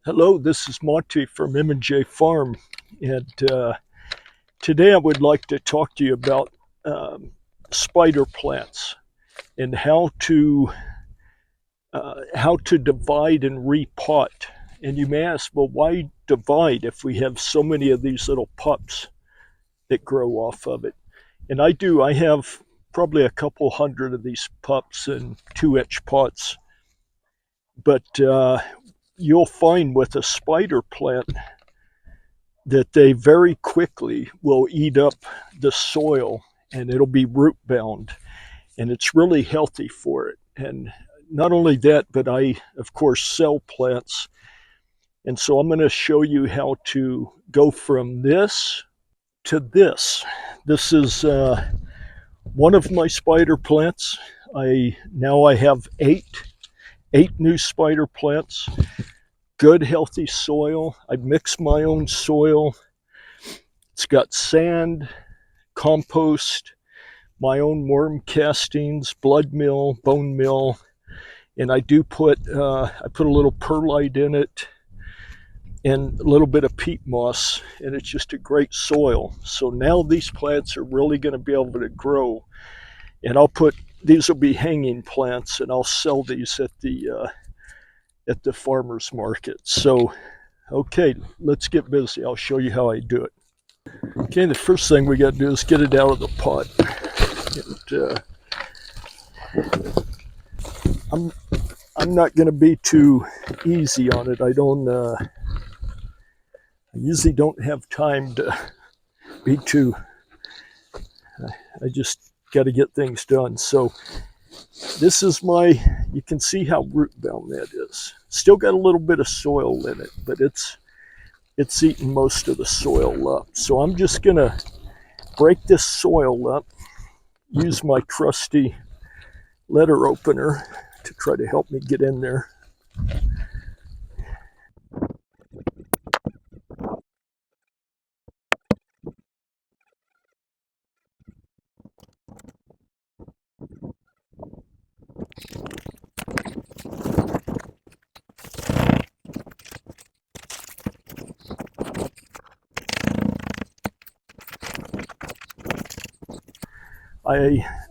Hello, this is Monty from M&J Farm, and today I would like to talk to you about spider plants and how to divide and repot. And you may ask, well, why divide if we have so many of these little pups that grow off of it? And I have probably a couple hundred of these pups in 2-inch pots, but you'll find with a spider plant that they very quickly will eat up the soil and it'll be root bound, and it's really healthy for it. And not only that, but I of course sell plants, and so I'm going to show you how to go from this to this. This is one of my spider plants. I have eight new spider plants. Good healthy soil. I mix my own soil. It's got sand, compost, my own worm castings, blood meal, bone meal, and I put a little perlite in it and a little bit of peat moss, and it's just a great soil. So now these plants are really going to be able to grow, and these will be hanging plants, and I'll sell these at the farmer's market. So, okay, let's get busy. I'll show you how I do it. Okay, the first thing we got to do is get it out of the pot. And, I'm not going to be too easy on it. I usually don't have time to be too. I just got to get things done. So this is you can see how root bound that is. Still got a little bit of soil in it, but it's eating most of the soil up. So I'm just gonna break this soil up, use my trusty letter opener to try to help me get in there.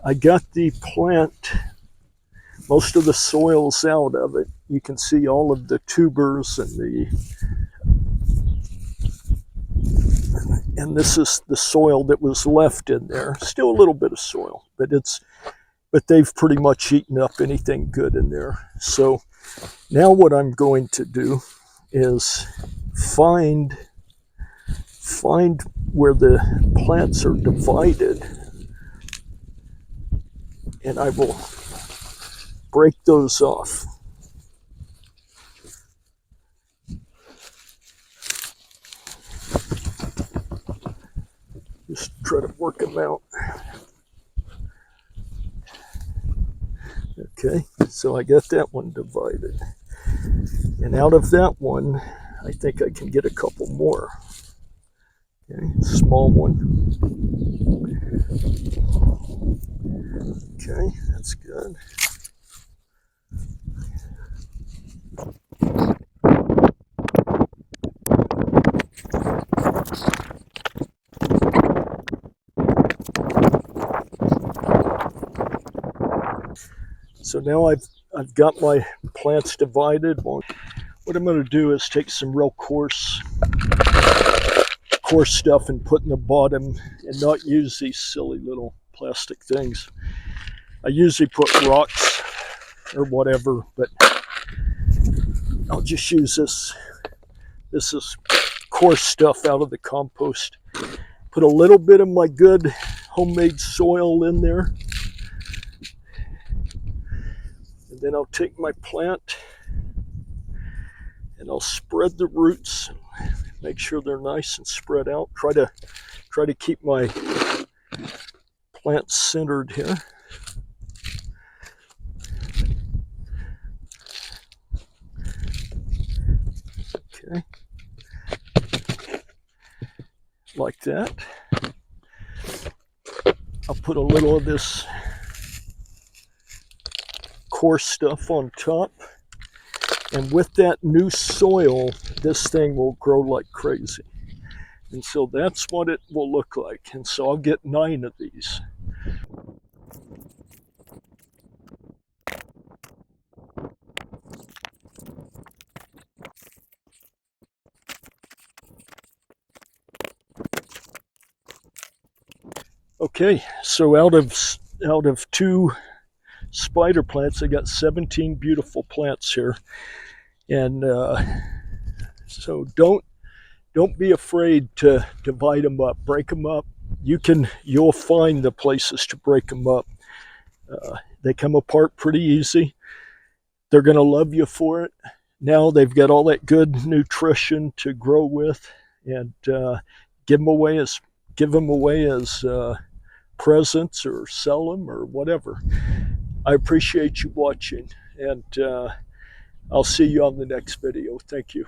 I got the plant, most of the soil's out of it. You can see all of the tubers and this is the soil that was left in there. Still a little bit of soil, but they've pretty much eaten up anything good in there. So now what I'm going to do is find where the plants are divided, and I will break those off. Just try to work them out. Okay, so I got that one divided. And out of that one, I think I can get a couple more. Okay, small one. Okay, that's good. So now I've got my plants divided. What I'm going to do is take some real coarse stuff and put in the bottom, and not use these silly little plastic things. I usually put rocks or whatever, but I'll just use this. This is coarse stuff out of the compost. Put a little bit of my good homemade soil in there. And then I'll take my plant and I'll spread the roots. Make sure they're nice and spread out. Try to keep my plant centered here. Okay. Like that. I'll put a little of this coarse stuff on top. And with that new soil, this thing will grow like crazy. And so that's what it will look like. And so I'll get 9 of these. Okay, so out of 2 spider plants, I got 17 beautiful plants here. And so don't be afraid to divide them up, break them up. You'll find the places to break them up. They come apart pretty easy. They're going to love you for it. Now they've got all that good nutrition to grow with, and give them away as presents or sell them or whatever. I appreciate you watching, and I'll see you on the next video. Thank you.